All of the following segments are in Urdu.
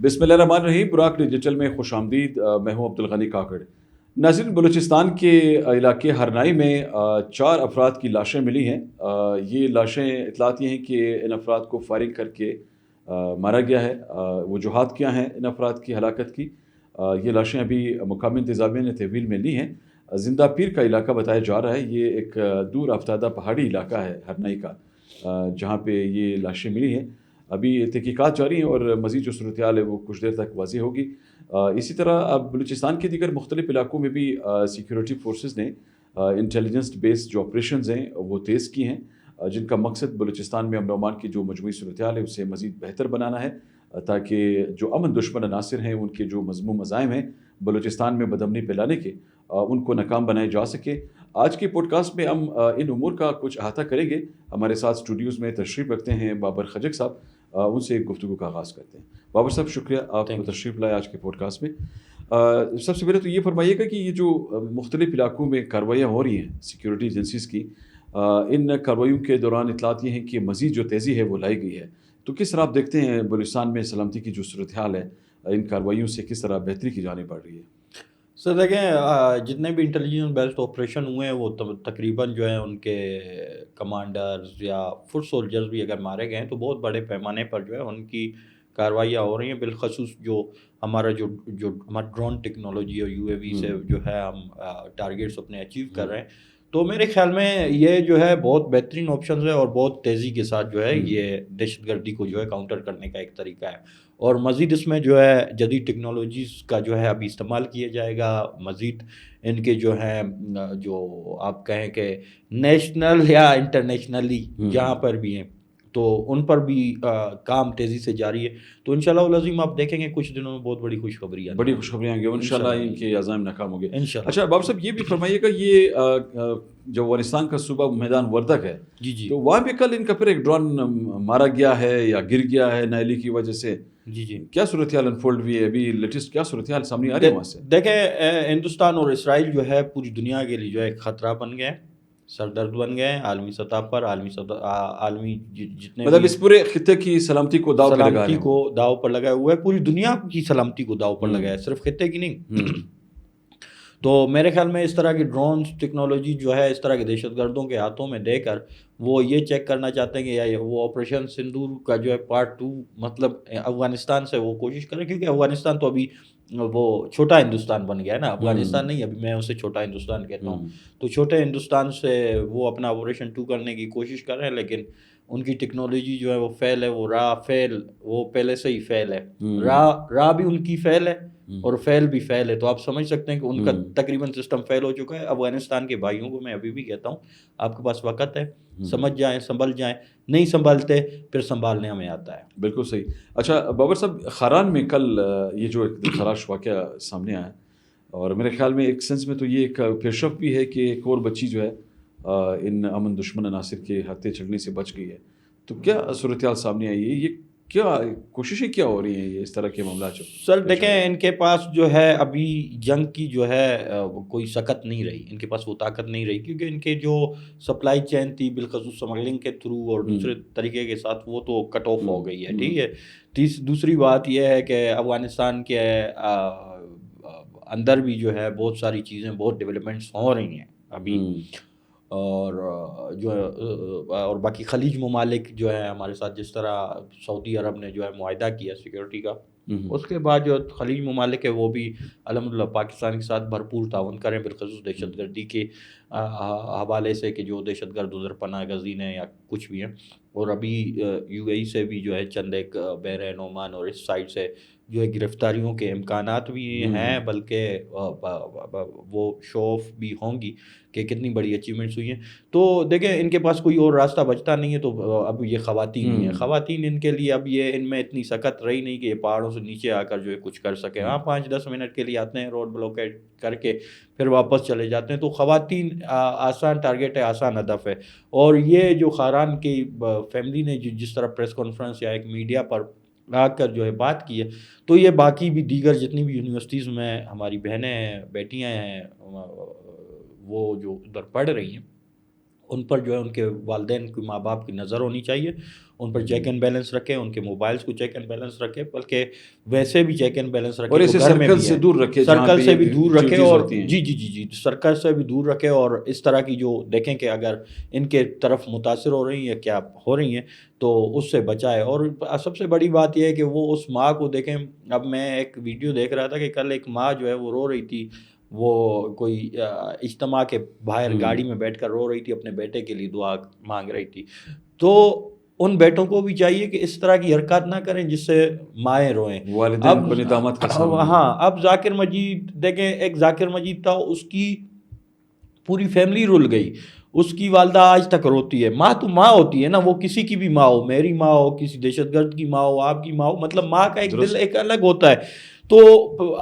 بسم اللہ الرحمن الرحیم. براک ڈیجیٹل میں خوش آمدید. میں ہوں عبدالغنی کاکڑ. ناظرین، بلوچستان کے علاقے ہرنائی میں 4 افراد کی لاشیں ملی ہیں. یہ لاشیں اطلاعات یہ ہیں کہ ان افراد کو فائرنگ کر کے مارا گیا ہے. وجوہات کیا ہیں ان افراد کی ہلاکت کی؟ یہ لاشیں ابھی مقامی انتظامیہ نے تحویل میں لی ہیں. زندہ پیر کا علاقہ بتایا جا رہا ہے. یہ ایک دور افتادہ پہاڑی علاقہ ہے ہرنائی کا، جہاں پہ یہ لاشیں ملی ہیں. ابھی تحقیقات جاری ہیں اور مزید جو صورتحال ہے وہ کچھ دیر تک واضح ہوگی. اسی طرح اب بلوچستان کے دیگر مختلف علاقوں میں بھی سیکیورٹی فورسز نے انٹیلیجنس بیسڈ جو آپریشنز ہیں وہ تیز کی ہیں، جن کا مقصد بلوچستان میں امن و امان کی جو مجموعی صورتحال ہے اسے مزید بہتر بنانا ہے، تاکہ جو امن دشمن عناصر ہیں ان کے جو مذموم عزائم ہیں بلوچستان میں بدامنی پھیلانے کے، ان کو ناکام بنائے جا سکے. آج کے پوڈ کاسٹ میں ہم ان امور کا کچھ احاطہ کریں گے. ہمارے ساتھ اسٹوڈیوز میں تشریف رکھتے ہیں بابر خجک صاحب. ان سے ایک گفتگو کا آغاز کرتے ہیں. بابر صاحب، شکریہ آپ کو تشریف لائے آج کے پوڈ کاسٹ میں. سب سے پہلے تو یہ فرمائیے گا کہ یہ جو مختلف علاقوں میں کارروائیاں ہو رہی ہیں سیکیورٹی ایجنسیز کی، ان کارروائیوں کے دوران اطلاعات یہ ہیں کہ مزید جو تیزی ہے وہ لائی گئی ہے. تو کس طرح آپ دیکھتے ہیں بلوچستان میں سلامتی کی جو صورتحال ہے، ان کارروائیوں سے کس طرح بہتری کی جانب بڑھ رہی ہے؟ سر دیکھیں، جتنے بھی انٹیلیجنس بیسڈ آپریشن ہوئے ہیں وہ تقریباً جو ہے ان کے کمانڈرز یا فٹ سولجرز بھی اگر مارے گئے ہیں تو بہت بڑے پیمانے پر جو ہے ان کی کاروائیاں ہو رہی ہیں. بالخصوص جو ہمارا ہمارا ڈرون ٹیکنالوجی اور یو اے وی سے جو ہے ہم ٹارگیٹس اپنے اچیو کر رہے ہیں. تو میرے خیال میں یہ جو ہے بہت بہترین آپشنز ہے اور بہت تیزی کے ساتھ جو ہے یہ دہشت گردی کو جو ہے کاؤنٹر کرنے کا ایک طریقہ ہے. اور مزید اس میں جو ہے جدید ٹیکنالوجیز کا جو ہے ابھی استعمال کیا جائے گا. مزید ان کے جو ہیں جو آپ کہیں کہ نیشنل یا انٹرنیشنلی جہاں پر بھی ہیں تو ان پر بھی کام تیزی سے جاری ہے. تو انشاءاللہ العظیم آپ دیکھیں گے کچھ دنوں میں بہت بڑی خوشخبریاں آئیں گی. انشاءاللہ ان کے عزائم ناکام ہوں گے. انشاءاللہ. اچھا بابر صاحب، یہ بھی فرمائیے گا، یہ جو افغانستان کا صوبہ میدان وردک ہے، جی تو وہاں بھی کل ان کا پھر ایک ڈرون مارا گیا ہے یا گر گیا ہے نائلی کی وجہ سے. جی کیا صورتحال انفولڈ ہوئی ہے؟ ابھی لیٹسٹ کیا صورتحال سامنے آ رہی ہے وہاں سے؟ دیکھیں، ہندوستان اور اسرائیل جو ہے پوری دنیا کے لیے جو ہے ایک خطرہ بن گئے، سردرد بن گئے عالمی سطح پر. عالمی جتنے مطلب اس پورے خطے کی سلامتی کو داؤ پہ لگا رہے ہیں. سلامتی کو داؤ پر لگایا ہوا ہے، پوری دنیا کی سلامتی کو داؤ پر لگایا ہے، صرف خطے کی نہیں. تو میرے خیال میں اس طرح کی ڈرونز ٹیکنالوجی جو ہے اس طرح کے دہشت گردوں کے ہاتھوں میں دے کر وہ یہ چیک کرنا چاہتے ہیں کہ یا وہ آپریشن سندور کا جو ہے پارٹ 2 مطلب افغانستان سے وہ کوشش کریں، کیونکہ افغانستان تو ابھی وہ چھوٹا ہندوستان بن گیا ہے نا. افغانستان نہیں، ابھی میں اسے چھوٹا ہندوستان کہتا ہوں. تو چھوٹے ہندوستان سے وہ اپنا آپریشن 2 کرنے کی کوشش کر رہے ہیں، لیکن ان کی ٹیکنالوجی جو ہے وہ فیل ہے. وہ پہلے سے ہی فیل ہے. راہ بھی ان کی فیل ہے اور فیل بھی فیل ہے. تو آپ سمجھ سکتے ہیں کہ ان کا تقریباً سسٹم فیل ہو چکا ہے. افغانستان کے بھائیوں کو میں ابھی بھی کہتا ہوں، آپ کے پاس وقت ہے، سمجھ جائیں، سنبھل جائیں. نہیں سنبھلتے پھر سنبھالنے ہمیں آتا ہے. بالکل صحیح. اچھا بابر صاحب، خاران میں کل یہ جو ایک خراش واقعہ سامنے آیا، اور میرے خیال میں ایک سینس میں تو یہ ایک پیشرفت بھی ہے کہ ایک اور بچی جو ہے ان امن دشمن عناصر کے ہتھے چڑھنے سے بچ گئی ہے. تو کیا صورتحال سامنے آئی ہے؟ یہ کیا کوششیں کیا ہو رہی ہیں یہ اس طرح کے معاملات؟ سر دیکھیں، ان کے پاس جو ہے ابھی جنگ کی جو ہے کوئی سکت نہیں رہی، ان کے پاس وہ طاقت نہیں رہی، کیونکہ ان کے جو سپلائی چین تھی بالخصوص سمگلنگ کے تھرو اور دوسرے طریقے کے ساتھ وہ تو کٹ آف ہو گئی ہے. ٹھیک ہے. دوسری بات یہ ہے کہ افغانستان کے اندر بھی جو ہے بہت ساری چیزیں، بہت ڈیولپمنٹس ہو رہی ہیں ابھی. اور جو اور باقی خلیج ممالک جو ہے ہمارے ساتھ، جس طرح سعودی عرب نے جو ہے معاہدہ کیا سیکورٹی کا، اس کے بعد جو خلیج ممالک ہے وہ بھی الحمدللہ پاکستان کے ساتھ بھرپور تعاون کریں، بالخصوص دہشت گردی کے حوالے سے، کہ جو دہشت گرد ادھر پناہ گزین ہیں یا کچھ بھی ہیں. اور ابھی یو اے ای سے بھی جو ہے چند ایک بحرین عمان اور اس سائڈ سے جو ہے گرفتاریوں کے امکانات بھی ہیں، بلکہ وہ شو آف بھی ہوں گی کہ کتنی بڑی اچیومنٹس ہوئی ہیں. تو دیکھیں، ان کے پاس کوئی اور راستہ بچتا نہیں ہے. تو اب یہ خواتین ہی ہیں، خواتین ان کے لیے اب یہ ان میں اتنی سکت رہی نہیں کہ یہ پہاڑوں سے نیچے آ کر جو ہے کچھ کر سکیں. ہاں 5-10 منٹ کے لیے آتے ہیں، روڈ بلوکیٹ کر کے پھر واپس چلے جاتے ہیں. تو خواتین آسان ٹارگیٹ ہے، آسان ہدف ہے. اور یہ جو خاران کی فیملی نے جس طرح پریس کانفرنس یا ایک میڈیا پر آ کر جو ہے بات کی ہے، تو یہ باقی بھی دیگر جتنی بھی یونیورسٹیز میں ہماری بہنیں ہیں، بیٹیاں ہیں، وہ جو ادھر پڑھ رہی ہیں، ان پر جو ہے ان کے والدین کی ماں باپ کی نظر ہونی چاہیے، ان پر چیک اینڈ بیلنس رکھیں، ان کے موبائلز کو چیک اینڈ بیلنس رکھیں، بلکہ ویسے بھی چیک اینڈ بیلنس رکھیں اور اسے جو گھر میں سرکل بھی سے ہے، دور رکھے، سرکل سے بھی دور رکھے، اور جی جی سرکل سے بھی دور رکھے، اور اس طرح کی جو دیکھیں کہ اگر ان کے طرف متاثر ہو رہی ہیں کیا ہو رہی ہیں تو اس سے بچائے۔ اور سب سے بڑی بات یہ ہے کہ وہ اس ماں کو دیکھیں، اب میں ایک ویڈیو دیکھ رہا تھا کہ کل ایک ماں جو ہے وہ رو رہی تھی، وہ کوئی اجتماع کے باہر گاڑی میں بیٹھ کر رو رہی تھی، اپنے بیٹے کے لیے دعا مانگ رہی تھی۔ تو ان بیٹوں کو بھی چاہیے کہ اس طرح کی حرکات نہ کریں جس سے مائیں روئیں۔ والدین کو ندامت کا سامنا۔ ہاں، اب ذاکر مجید دیکھیں، ایک ذاکر مجید تھا، اس کی پوری فیملی رل گئی، اس کی والدہ آج تک روتی ہے۔ ماں تو ماں ہوتی ہے نا، وہ کسی کی بھی ماں ہو، میری ماں ہو، کسی دہشت گرد کی ماں ہو، آپ کی ماں ہو، مطلب ماں کا ایک دل ایک الگ ہوتا ہے۔ تو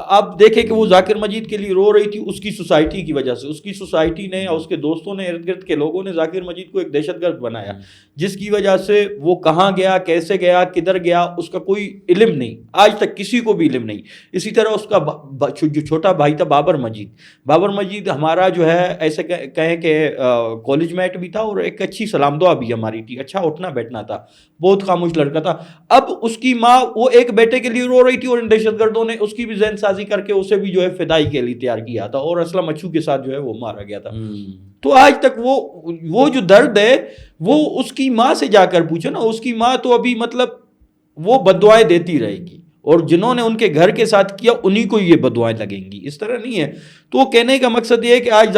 آپ دیکھیں کہ وہ ذاکر مجید کے لیے رو رہی تھی اس کی سوسائٹی کی وجہ سے، اس کی سوسائٹی نے یا اس کے دوستوں نے، ارد گرد کے لوگوں نے ذاکر مجید کو ایک دہشت گرد بنایا، جس کی وجہ سے وہ کہاں گیا، کیسے گیا، کدھر گیا، اس کا کوئی علم نہیں، آج تک کسی کو بھی علم نہیں۔ اسی طرح اس کا جو چھوٹا بھائی تھا بابر مجید ہمارا جو ہے ایسے کہیں کہ کالج میٹ بھی تھا، اور ایک اچھی سلام دعا بھی ہماری تھی، اچھا اٹھنا بیٹھنا تھا، بہت خاموش لڑکا تھا۔ اب اس کی ماں وہ ایک بیٹے کے لیے رو رہی تھی، اور ان دہشت گردوں نے اس کی بھی ذہن سازی کر کے اسے بھی جو ہے فدائی کے لیے تیار کیا تھا، اور اسلم اچھو کے ساتھ جو ہے وہ مارا گیا تھا۔ تو آج تک وہ جو درد ہے وہ اس کی ماں سے جا کر پوچھو نا، اس کی ماں تو ابھی مطلب وہ بددعائیں دیتی رہے گی، اور جنہوں نے ان کے گھر کے ساتھ کیا انہی کو یہ بددعائیں لگیں گی، اس طرح نہیں ہے۔ تو کہنے کا مقصد یہ ہے کہ آج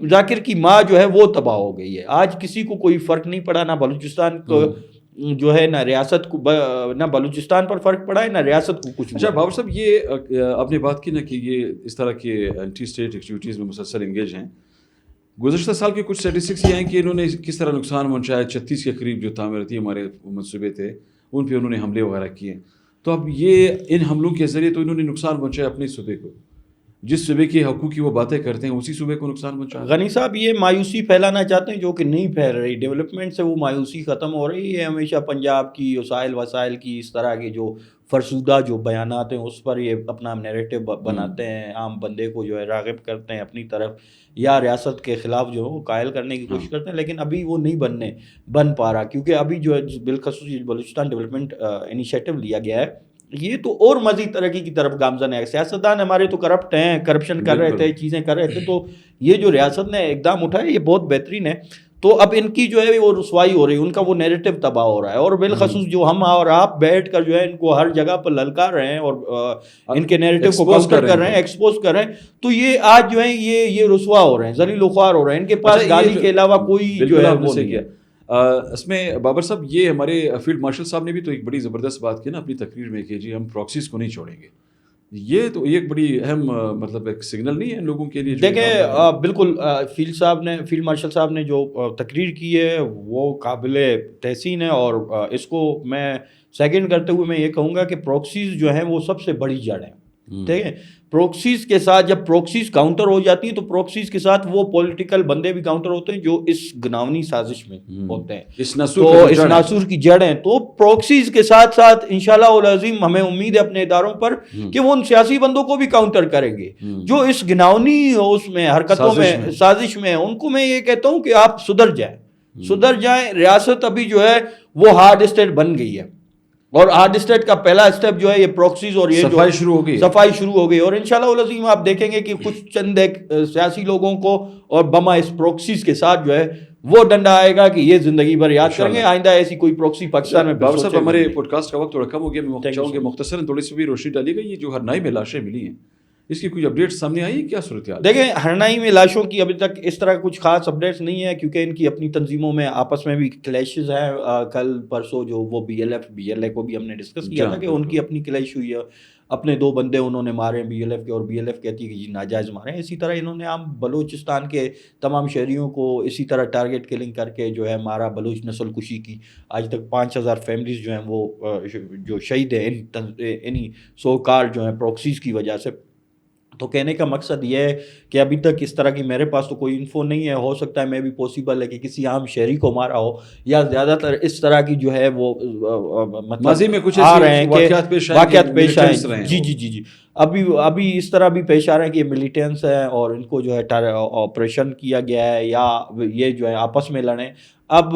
ذاکر کی ماں جو ہے وہ تباہ ہو گئی ہے، آج کسی کو کوئی فرق نہیں پڑا، نہ بلوچستان کو جو ہے، نہ ریاست کو، نہ بلوچستان پر فرق پڑا ہے، نہ ریاست کو کچھ۔ اچھا بابر صاحب، یہ آپ نے بات کی نا کہ یہ اس طرح کے اینٹی اسٹیٹ ایکٹیویٹیز میں مسلسل انگیج ہیں، گزشتہ سال کے کچھ اسٹیٹسٹکس یہ ہیں کہ انہوں نے کس طرح نقصان پہنچایا، 36 کے قریب جو تعمیراتی ہمارے منصوبے تھے ان پہ انہوں نے حملے وغیرہ کیے، تو اب یہ ان حملوں کے ذریعے تو انہوں نے نقصان پہنچایا اپنے صوبے کو، جس صوبے کے حقوق کی وہ باتیں کرتے ہیں اسی صوبے کو نقصان پہنچا۔ غنی صاحب یہ مایوسی پھیلانا چاہتے ہیں جو کہ نہیں پھیل رہی، ڈیولپمنٹ سے وہ مایوسی ختم ہو رہی ہے، ہمیشہ پنجاب کی وسائل کی اس طرح کے جو فرسودہ جو بیانات ہیں اس پر یہ اپنا نیریٹو بناتے ہیں، عام بندے کو جو ہے راغب کرتے ہیں اپنی طرف، یا ریاست کے خلاف جو ہے وہ قائل کرنے کی کوشش کرتے ہیں، لیکن ابھی وہ نہیں بن پا رہا، کیونکہ ابھی جو ہے بالخصوص بلوچستان ڈیولپمنٹ انیشیٹو لیا گیا ہے، یہ تو اور مزید ترقی کی طرف گامزن ہے۔ سیاستدان ہمارے تو کرپٹ ہیں، کرپشن کر رہے تھے، چیزیں کر رہے تھے، تو یہ جو ریاست نے اقدام اٹھایا یہ بہت بہترین ہے۔ تو اب ان کی جو ہے وہ رسوائی ہو رہی ہے، ان کا وہ نیریٹو تباہ ہو رہا ہے، اور بالخصوص جو ہم اور آپ بیٹھ کر جو ہے ان کو ہر جگہ پر للکار رہے ہیں اور ان کے نیریٹو کو کاؤنٹر کر رہے ہیں، ایکسپوز کر رہے ہیں، تو یہ آج جو ہے یہ رسوا ہو رہے ہیں، ذلیل و خوار ہو رہے ہیں، ان کے پاس گالی کے علاوہ کوئی جو ہے وہ نہیں ہے۔ اس میں بابر صاحب یہ ہمارے فیلڈ مارشل صاحب نے بھی تو ایک بڑی زبردست بات کی نا اپنی تقریر میں کہ جی ہم پراکسیز کو نہیں چھوڑیں گے، یہ تو ایک بڑی اہم مطلب ایک سگنل نہیں ہے لوگوں کے لیے؟ دیکھیں بالکل فیلڈ مارشل صاحب نے جو تقریر کی ہے وہ قابل تحسین ہے، اور اس کو میں سیکنڈ کرتے ہوئے میں یہ کہوں گا کہ پروکسیز جو ہیں وہ سب سے بڑی جڑ ہیں، ٹھیک ہے۔ پروکسیز کے ساتھ جب پروکسیز کاؤنٹر ہو جاتی ہیں تو پروکسیز کے ساتھ وہ پولیٹیکل بندے بھی کاؤنٹر ہوتے ہیں جو اس گناونی سازش میں ہوتے ہیں، اس ناسور کی جڑ ہیں۔ تو پروکسیز کے ساتھ ساتھ انشاءاللہ العظیم ہمیں امید ہے اپنے اداروں پر کہ وہ ان سیاسی بندوں کو بھی کاؤنٹر کریں گے جو اس گناونی اس میں حرکتوں میں سازش میں، ان کو میں یہ کہتا ہوں کہ آپ سدھر جائیں۔ ریاست ابھی جو ہے وہ ہارڈ اسٹیٹ بن گئی ہے، اور ہارڈ اسٹیٹ کا پہلا اسٹیپ جو ہے یہ پروکسیز اور یہ صفائی شروع ہو گئی، اور انشاءاللہ العظیم آپ دیکھیں گے کہ کچھ چند ایک سیاسی لوگوں کو اور بما اس پروکسیز کے ساتھ جو ہے وہ ڈنڈا آئے گا کہ یہ زندگی بھر یاد کریں گے، آئندہ ایسی کوئی پروکسی پاکستان میں۔ بابر صاحب ہمارے پوڈ کاسٹ کا وقت تھوڑا کم ہو گیا، میں چاہوں گا مختصراً تھوڑی سی بھی روشنی ڈالیے گا، یہ جو ہرنائی میں لاشیں ملی ہیں اس کی کچھ اپڈیٹ سامنے آئی، کیا صورتحال؟ دیکھیں ہرنائی میں لاشوں کی ابھی تک اس طرح کچھ خاص اپڈیٹس نہیں ہے، کیونکہ ان کی اپنی تنظیموں میں آپس میں بھی کلیشز ہیں۔ کل پرسوں جو وہ بی ایل اے کو بھی ہم نے ڈسکس کیا تھا کہ ان کی اپنی کلیش ہوئی ہے، اپنے 2 بندے انہوں نے مارے بی ایل ایف کے، اور بی ایل ایف کہتی ہے کہ جی ناجائز مارے ہیں۔ اسی طرح انہوں نے عام بلوچستان کے تمام شہریوں کو اسی طرح ٹارگٹ کلنگ کر کے جو ہے مارا، بلوچ نسل کشی کی۔ آج تک 5000 فیملیز جو ہیں وہ جو شہید ہیں انہی سو کار جو ہیں پروکسیز کی وجہ سے۔ تو کہنے کا مقصد یہ ہے کہ ابھی تک اس طرح کی میرے پاس تو کوئی انفو نہیں ہے، ہو سکتا ہے میں بھی پاسبل ہے کہ کسی عام شہری کو مارا ہو، یا زیادہ تر اس طرح کی جو ہے وہ ماضی میں مطلب کچھ آ ایسے رہے ہیں کہ واقعات پیش آئے واقعات پیش آئے militants رہے ہیں جی وہ۔ جی جی جی ابھی اس طرح بھی پیش آ رہے ہیں کہ یہ ملیٹنٹس ہیں اور ان کو جو ہے آپریشن کیا گیا ہے یا یہ جو ہے آپس میں لڑیں. اب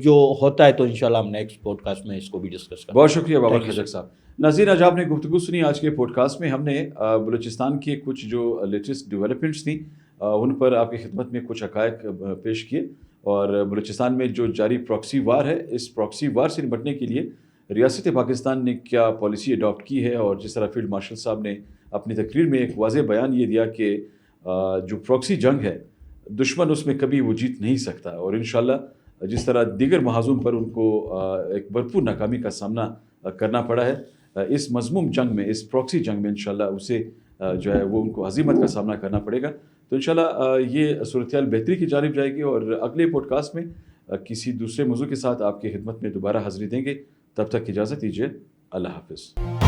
جو ہوتا ہے تو انشاءاللہ ہم نیکسٹ پوڈ کاسٹ میں اس کو بھی ڈسکس کریں گے. بہت شکریہ بابر خجک صاحب. ناظرین آج آپ نے گفتگو سنی. آج کے پوڈ کاسٹ میں ہم نے بلوچستان کے کچھ جو لیٹسٹ ڈیولپمنٹس تھیں ان پر آپ کی خدمت میں کچھ حقائق پیش کیے، اور بلوچستان میں جو جاری پراکسی وار ہے، اس پراکسی وار سے نمٹنے کے لیے ریاست پاکستان نے کیا پالیسی اڈاپٹ کی ہے، اور جس طرح فیلڈ مارشل صاحب نے اپنی تقریر میں ایک واضح بیان یہ دیا کہ جو پراکسی جنگ ہے دشمن اس میں کبھی وہ جیت نہیں سکتا، اور انشاءاللہ جس طرح دیگر محاذوں پر ان کو ایک بھرپور ناکامی کا سامنا کرنا پڑا ہے، اس مذموم جنگ میں، اس پراکسی جنگ میں انشاءاللہ اسے جو ہے وہ ان کو ہزیمت کا سامنا کرنا پڑے گا. تو انشاءاللہ یہ صورتحال بہتری کی جانب جائے گی، اور اگلے پوڈ کاسٹ میں کسی دوسرے موضوع کے ساتھ آپ کی خدمت میں دوبارہ حاضری دیں گے. تب تک اجازت دیجیے. اللہ حافظ.